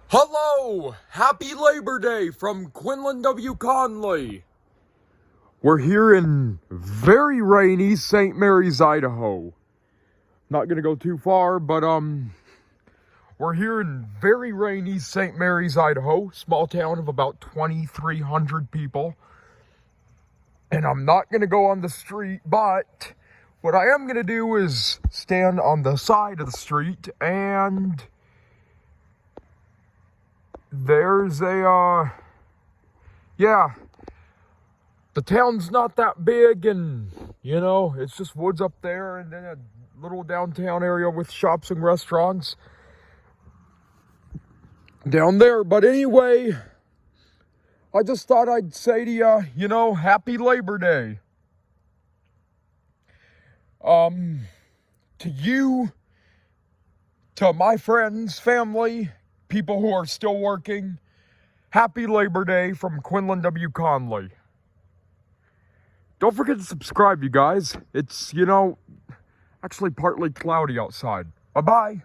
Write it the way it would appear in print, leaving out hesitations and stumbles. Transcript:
Hello! Happy Labor Day from Quinlan, Conley. We're here in very rainy St. Mary's, Idaho. Not gonna go too far, but we're here in very rainy St. Mary's, Idaho. Small town of about 2,300 people. And I'm not gonna go on the street, but what I am gonna do is stand on the side of the street, and there's the town's not that big, and it's just woods up there and then a little downtown area with shops and restaurants down there. But anyway, I just thought I'd say to you, happy Labor Day. To you, to my friends, family, people who are still working, happy Labor Day from Quinlan, Conley. Don't forget to subscribe, you guys. It's, actually partly cloudy outside. Bye-bye.